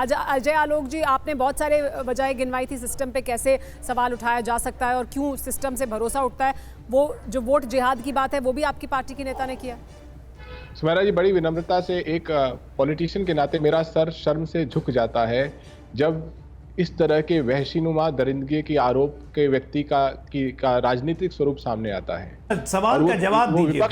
आज अजय आलोक जी, आपने बहुत सारे वजह गिनवाई थी सिस्टम पे कैसे सवाल उठाया जा सकता है और क्यों सिस्टम से भरोसा उठता है। वो जो वोट जिहाद की बात है वो भी आपकी पार्टी के नेता ने किया। सुमेरा जी, बड़ी विनम्रता से एक पॉलिटिशियन के नाते मेरा सर शर्म से झुक जाता है जब इस तरह के वहशीनुमा दरिंदगी के आरोप के व्यक्ति का राजनीतिक स्वरूप सामने आता है। सवाल का जवाब दीजिए।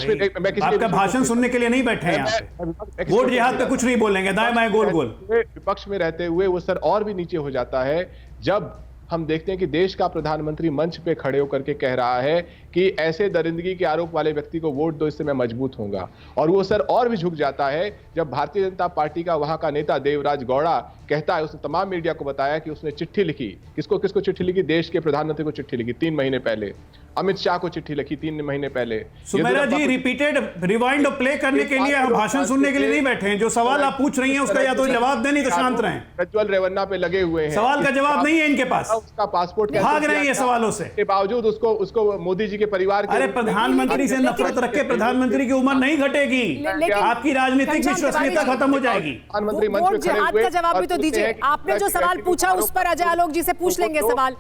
आपका भाषण सुनने के लिए नहीं बैठे हैं यहाँ पे। वोट जिहाद पे कुछ नहीं बोलेंगे, दाएं बाएं गोल गोल। विपक्ष में रहते हुए वो सर और भी नीचे हो जाता है जब हम देखते हैं कि देश का प्रधानमंत्री मंच पे खड़े होकर के कह रहा है कि ऐसे दरिंदगी के आरोप वाले व्यक्ति को वोट दो, इससे मैं मजबूत होऊंगा। और वो सर और भी झुक जाता है जब भारतीय जनता पार्टी का वहां का नेता देवराज गौड़ा कहता है, उसने तमाम मीडिया को बताया कि उसने चिट्ठी लिखी। किसको किसको चिट्ठी लिखी? देश के प्रधानमंत्री को चिट्ठी लिखी 3 महीने पहले। अमित शाह को चिट्ठी लिखी 3 महीने पहले। सुमेरा जी, रिपीटेड रिवाइंड और प्ले करने के लिए हम भाषण सुनने के लिए नहीं बैठे हैं। जो सवाल आप पूछ रही हैं उसका या तो जवाब दें, नहीं तो शांत रहें। प्रज्वल रेवन्ना पे लगे हुए हैं, सवाल का जवाब नहीं है इनके पास। उसका पासपोर्ट भाग रहे हैं सवालों से के बावजूद उसको मोदी जी के परिवार के। अरे प्रधानमंत्री से नफरत रख के प्रधानमंत्री की उम्र नहीं घटेगी, आपकी राजनीतिक विश्वसनीयता खत्म हो जाएगी। प्रधानमंत्री मंच वोट पे खड़े जिहाद हुए का जवाब भी तो दीजिए। आपने जो सवाल पूछा उस पर अजय आलोक जी से पूछ लेंगे, सवाल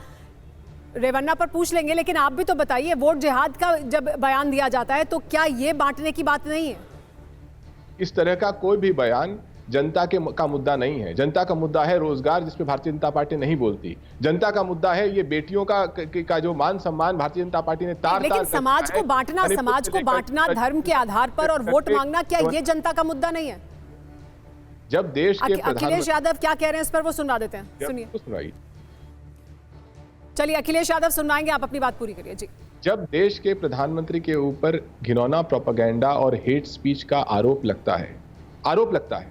रेवन्ना पर पूछ लेंगे, लेकिन आप भी तो बताइए, वोट जिहाद का जब बयान दिया जाता है तो क्या ये बांटने की बात नहीं है? इस तरह का कोई भी बयान जनता का मुद्दा नहीं है। जनता का मुद्दा है रोजगार, जिसपे भारतीय जनता पार्टी नहीं बोलती। जनता का मुद्दा है ये बेटियों का जो मान सम्मान भारतीय जनता पार्टी ने तार लेकिन समाज को बांटना धर्म के आधार पर और वोट मांगना, क्या ये जनता का मुद्दा नहीं है? जब देश के अखिलेश यादव क्या कह रहे हैं इस पर वो सुनवा देते हैं, सुनिए। चलिए अखिलेश यादव सुनवाएंगे, आप अपनी बात पूरी करिए जी। जब देश के प्रधानमंत्री के ऊपर घिनौना प्रोपेगेंडा और हेट स्पीच का आरोप लगता है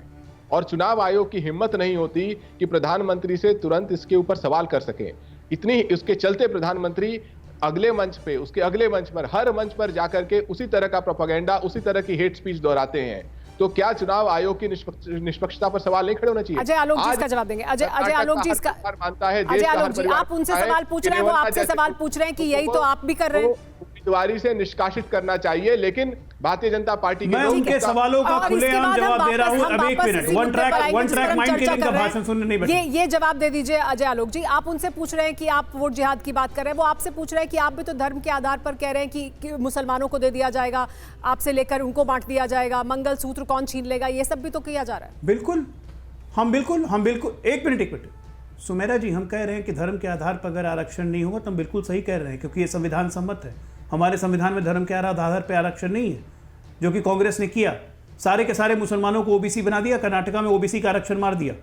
और चुनाव आयोग की हिम्मत नहीं होती कि प्रधानमंत्री से तुरंत इसके ऊपर सवाल कर सके, इतनी उसके चलते प्रधानमंत्री अगले मंच पे, उसके अगले मंच पर, हर मंच पर जाकर के उसी तरह का प्रोपेगेंडा, उसी तरह की हेट स्पीच दोहराते हैं। तो क्या चुनाव आयोग की निष्पक्षता पर सवाल नहीं खड़े होना चाहिए? अजय आलोक जी इसका जवाब देंगे। अजय आलोक जी इसका मानता है। अजय आलोक जी, आप उनसे सवाल पूछ रहे हैं, वो आपसे सवाल पूछ रहे हैं कि यही तो आप भी कर रहे हैं। उम्मीदवारी से निष्कासित करना चाहिए, लेकिन भारतीय जनता पार्टी के मैं उनके सवालों का खुलेआम जवाब दे रहा हूं। अब एक minute, one track mind killing का भाषण सुनने नहीं बैठे। ये जवाब दे दीजिए अजय आलोक जी। आप उनसे पूछ रहे हैं कि आप वोट जिहाद की बात कर रहे हैं, वो आपसे पूछ रहे हैं कि आप भी तो धर्म के आधार पर कह रहे हैं कि मुसलमानों को दे दिया जाएगा, आपसे लेकर उनको बांट दिया जाएगा, मंगलसूत्र कौन छीन लेगा, ये सब भी तो किया जा रहा है। बिल्कुल, हम बिल्कुल एक मिनट सुमेरा जी, हम कह रहे हैं कि धर्म के आधार पर अगर आरक्षण नहीं होगा तो हम बिल्कुल सही कह रहे हैं, क्योंकि ये संविधान सम्मत है। हमारे संविधान में धर्म के आधार पर आरक्षण नहीं है, जो कि कांग्रेस ने किया। सारे के सारे मुसलमानों को ओबीसी बना दिया, कर्नाटका में ओबीसी का आरक्षण मार दिया।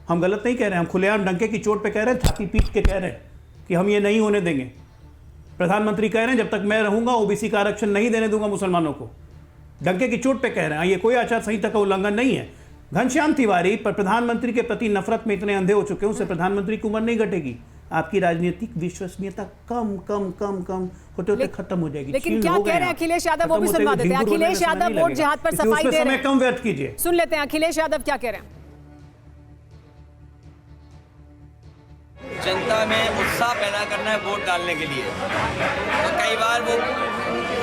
हम गलत नहीं कह रहे हैं, हम खुलेआम डंके की चोट पे कह रहे हैं, छाती पीट के कह रहे हैं कि हम ये नहीं होने देंगे। प्रधानमंत्री कह रहे हैं जब तक मैं रहूंगा ओबीसी का आरक्षण नहीं देने दूंगा मुसलमानों को, डंके की चोट पे कह रहे हैं। ये कोई आचार संहिता का उल्लंघन नहीं है। घनश्याम तिवारी पर प्रधानमंत्री के प्रति नफरत में इतने अंधे हो चुके हैं, उससे प्रधानमंत्री की उम्र नहीं घटेगी। आपकी राजनीतिक विश्वसनीयता कम होते होते खत्म हो जाएगी। लेकिन क्या कह रहे हैं अखिलेश यादव, वो भी सुनवा देते हैं। अखिलेश यादव वोट जिहाद पर सफाई दे रहे हैं, कम व्यर्थ कीजिए, सुन लेते हैं अखिलेश यादव क्या कह रहे हैं। जनता में उत्साह पैदा करना है वोट डालने के लिए, तो कई बार वो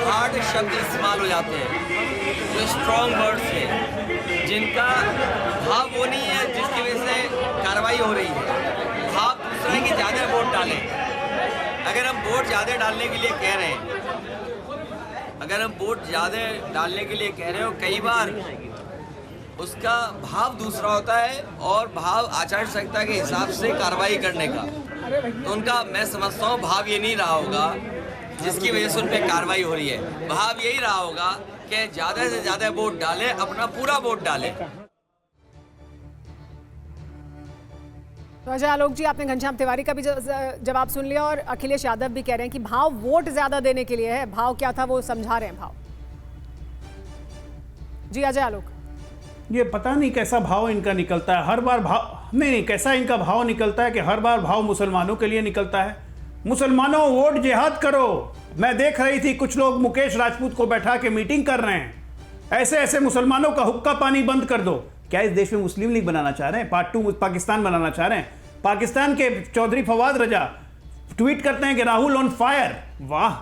हार्ड शब्द इस्तेमाल हो जाते हैं, जो स्ट्रॉन्ग वर्ड्स हैं, जिनका भाव वो नहीं है जिसकी वजह से कार्रवाई हो रही है। भाव दूसरा है कि ज़्यादा वोट डालें। अगर हम वोट ज़्यादा डालने के लिए कह रहे हैं, हो कई बार उसका भाव दूसरा होता है और भाव आचार संहिता के हिसाब से कार्रवाई करने का, तो उनका मैं समझता हूँ भाव ये नहीं रहा होगा जिसकी वजह से उन पर कार्रवाई हो रही है। भाव यही रहा होगा कि ज़्यादा से ज़्यादा वोट डालें, अपना पूरा वोट डालें। तो अजय आलोक जी, आपने घनश्याम तिवारी का भी जवाब सुन लिया और अखिलेश यादव भी कह रहे हैं कि भाव वोट ज्यादा देने के लिए है। भाव क्या था वो समझा रहे हैं भाव। जी अजय आलोक, ये पता नहीं कैसा भाव इनका निकलता है हर बार। भाव नहीं, कैसा इनका भाव निकलता है कि हर बार भाव मुसलमानों के लिए निकलता है। मुसलमानों वोट जिहाद करो। मैं देख रही थी कुछ लोग मुकेश राजपूत को बैठा के मीटिंग कर रहे हैं, ऐसे मुसलमानों का हुक्का पानी बंद कर दो। क्या इस देश में मुस्लिम लीग बनाना चाह रहे हैं? पार्ट 2 पाकिस्तान बनाना चाह रहे हैं? पाकिस्तान के चौधरी फवाद रजा ट्वीट करते हैं कि राहुल ऑन फायर। वाह,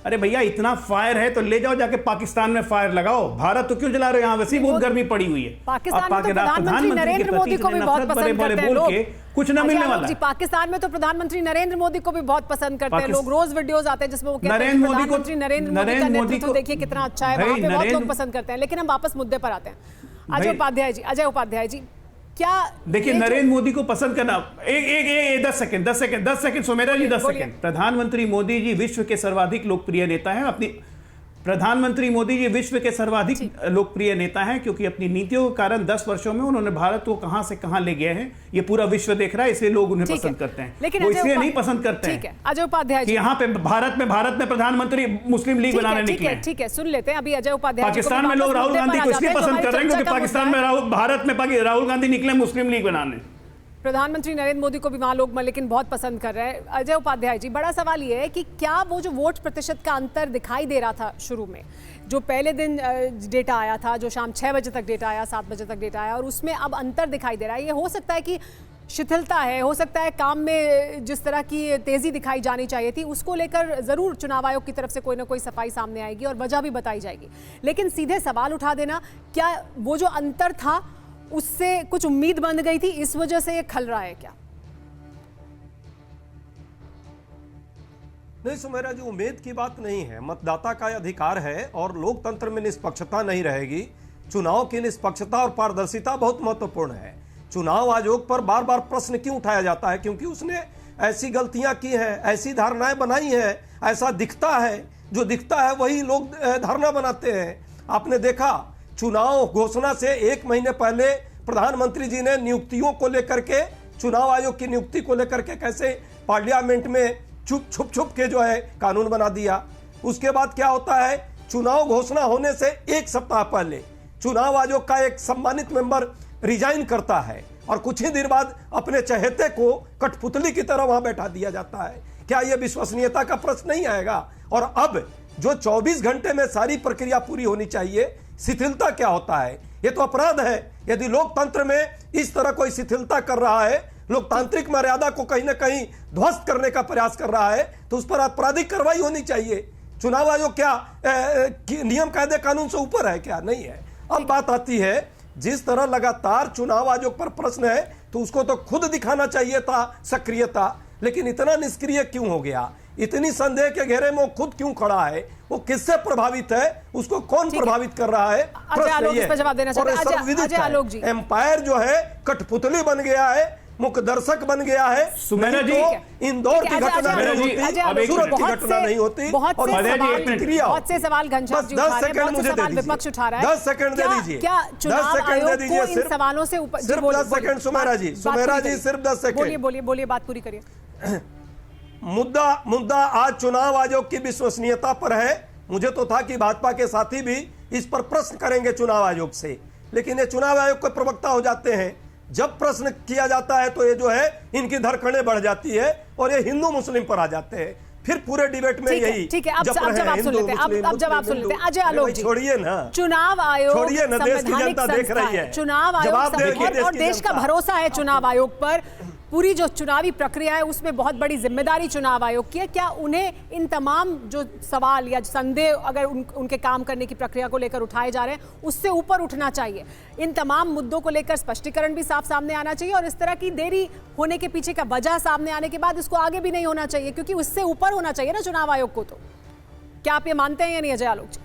अरे भैया इतना फायर है तो ले जाओ जाके पाकिस्तान में फायर लगाओ, भारत तो क्यों जला रहे हो? यहाँ वैसे ही बहुत गर्मी पड़ी हुई है। पाकिस्तान में तो प्रधानमंत्री नरेंद्र मोदी को भी बहुत पसंद करते हैं लोग। कुछ न मिलने वाला जी, पाकिस्तान में तो प्रधानमंत्री नरेंद्र मोदी को भी बहुत पसंद करते हैं लोग। रोज वीडियोस आते हैं जिसमें वो कहते हैं प्रधानमंत्री नरेंद्र मोदी का नेतृत्व देखिए कितना अच्छा है, वहां पे बहुत लोग पसंद करते हैं। लेकिन हम वापस मुद्दे पर आते हैं। अजय उपाध्याय जी, क्या देखिए नरेंद्र मोदी को पसंद करना, एक 10 सेकंड सुमेरा जी, 10 सेकंड। प्रधानमंत्री मोदी जी विश्व के सर्वाधिक लोकप्रिय नेता हैं। प्रधानमंत्री मोदी जी विश्व के सर्वाधिक लोकप्रिय नेता हैं क्योंकि अपनी नीतियों के कारण 10 वर्षों में उन्होंने भारत को कहां से कहां ले गए हैं, ये पूरा विश्व देख रहा है, इसलिए लोग उन्हें पसंद करते हैं। लेकिन वो इसलिए नहीं पसंद करते हैं अजय उपाध्याय कि यहाँ पे भारत में प्रधानमंत्री मुस्लिम लीग बनाने निकले। ठीक है, सुन लेते हैं अभी अजय उपाध्याय। पाकिस्तान में लोग राहुल गांधी को इसलिए पसंद कर रहे हैं क्योंकि पाकिस्तान में भारत में राहुल गांधी निकले मुस्लिम लीग बनाने। प्रधानमंत्री नरेंद्र मोदी को भी वहां लोग लेकिन बहुत पसंद कर रहे हैं। अजय उपाध्याय जी, बड़ा सवाल ये है कि क्या वो जो वोट प्रतिशत का अंतर दिखाई दे रहा था शुरू में, जो पहले दिन डेटा आया था, जो शाम 6 बजे तक डेटा आया, 7 बजे तक डेटा आया, और उसमें अब अंतर दिखाई दे रहा है, ये हो सकता है कि शिथिलता है, हो सकता है काम में जिस तरह की तेजी दिखाई जानी चाहिए थी उसको लेकर जरूर चुनाव आयोग की तरफ से कोई ना कोई सफाई सामने आएगी और वजह भी बताई जाएगी। लेकिन सीधे सवाल उठा देना, क्या वो जो अंतर था उससे कुछ उम्मीद बन गई थी, इस वजह से ये खल रहा है क्या? नहीं सुमेरा जी, उम्मीद की बात नहीं है। मतदाता का अधिकार है और लोकतंत्र में निष्पक्षता नहीं रहेगी। चुनाव की निष्पक्षता और पारदर्शिता बहुत महत्वपूर्ण है। चुनाव आयोग पर बार बार प्रश्न क्यों उठाया जाता है? क्योंकि उसने ऐसी गलतियां की हैं, ऐसी धारणाएं बनाई हैं, ऐसा दिखता है, जो दिखता है वही लोग धारणा बनाते हैं। आपने देखा चुनाव घोषणा से 1 महीने पहले प्रधानमंत्री जी ने नियुक्तियों को लेकर के, चुनाव आयोग की नियुक्ति को लेकर के कैसे पार्लियामेंट में छुप के जो है कानून बना दिया। उसके बाद क्या होता है, चुनाव घोषणा होने से 1 सप्ताह पहले चुनाव आयोग का एक सम्मानित मेंबर रिजाइन करता है और कुछ ही देर बाद अपने चहेते को कठपुतली की तरह वहां बैठा दिया जाता है। क्या यह विश्वसनीयता का प्रश्न नहीं आएगा? और अब जो 24 घंटे में सारी प्रक्रिया पूरी होनी चाहिए, शिथिलता क्या होता है? यह तो अपराध है। यदि लोकतंत्र में इस तरह कोई शिथिलता कर रहा है, लोकतांत्रिक मर्यादा को कहीं ना कहीं ध्वस्त करने का प्रयास कर रहा है, तो उस पर आपराधिक कार्रवाई होनी चाहिए। चुनाव आयोग क्या नियम कायदे कानून से ऊपर है? क्या नहीं है। अब बात आती है, जिस तरह लगातार चुनाव आयोग पर प्रश्न है तो उसको तो खुद दिखाना चाहिए था सक्रियता, लेकिन इतना निष्क्रिय क्यों हो गया? इतनी संदेह के घेरे में वो खुद क्यों खड़ा है? वो किससे प्रभावित है? उसको कौन प्रभावित कर रहा है? एम्पायर जो है कठपुतली बन गया है, मुख्य दर्शक बन गया है। सुमेरा जी, इंदौर की घटना नहीं होती, सूरत की घटना नहीं होती। बहुत से सवाल घनश्याम जी उठा रहे हैं, बहुत से सवाल विपक्ष उठा रहा है। 10 सेकंड दे दीजिए, क्या चुनाव आयोग को इन सवालों से सिर्फ 10 सेकंड सुमेरा जी, सिर्फ 10 सेकंड बोलिए, बात पूरी करिए। मुद्दा आज चुनाव आयोग की विश्वसनीयता पर है। मुझे तो था कि भाजपा के साथी भी इस पर प्रश्न करेंगे चुनाव आयोग से, लेकिन ये चुनाव आयोग के प्रवक्ता हो जाते हैं। जब प्रश्न किया जाता है तो ये जो है इनकी धड़कनें बढ़ जाती है और ये हिंदू मुस्लिम पर आ जाते हैं। फिर पूरे डिबेट में यही ठीक है। अब जवाब सुन लेते हैं। अजय आलोक जी, छोड़िए ना, चुनाव आयोग, छोड़िए ना, देश की जनता देख रही है। चुनाव आयोग और देश का भरोसा है चुनाव आयोग पर। पूरी जो चुनावी प्रक्रिया है उसमें बहुत बड़ी जिम्मेदारी चुनाव आयोग की है। क्या उन्हें इन तमाम जो सवाल या संदेह अगर उनके काम करने की प्रक्रिया को लेकर उठाए जा रहे हैं उससे ऊपर उठना चाहिए? इन तमाम मुद्दों को लेकर स्पष्टीकरण भी साफ सामने आना चाहिए और इस तरह की देरी होने के पीछे का वजह सामने आने के बाद इसको आगे भी नहीं होना चाहिए, क्योंकि उससे ऊपर होना चाहिए ना चुनाव आयोग को। तो क्या आप ये मानते हैं या नहीं अजय आलोक जी?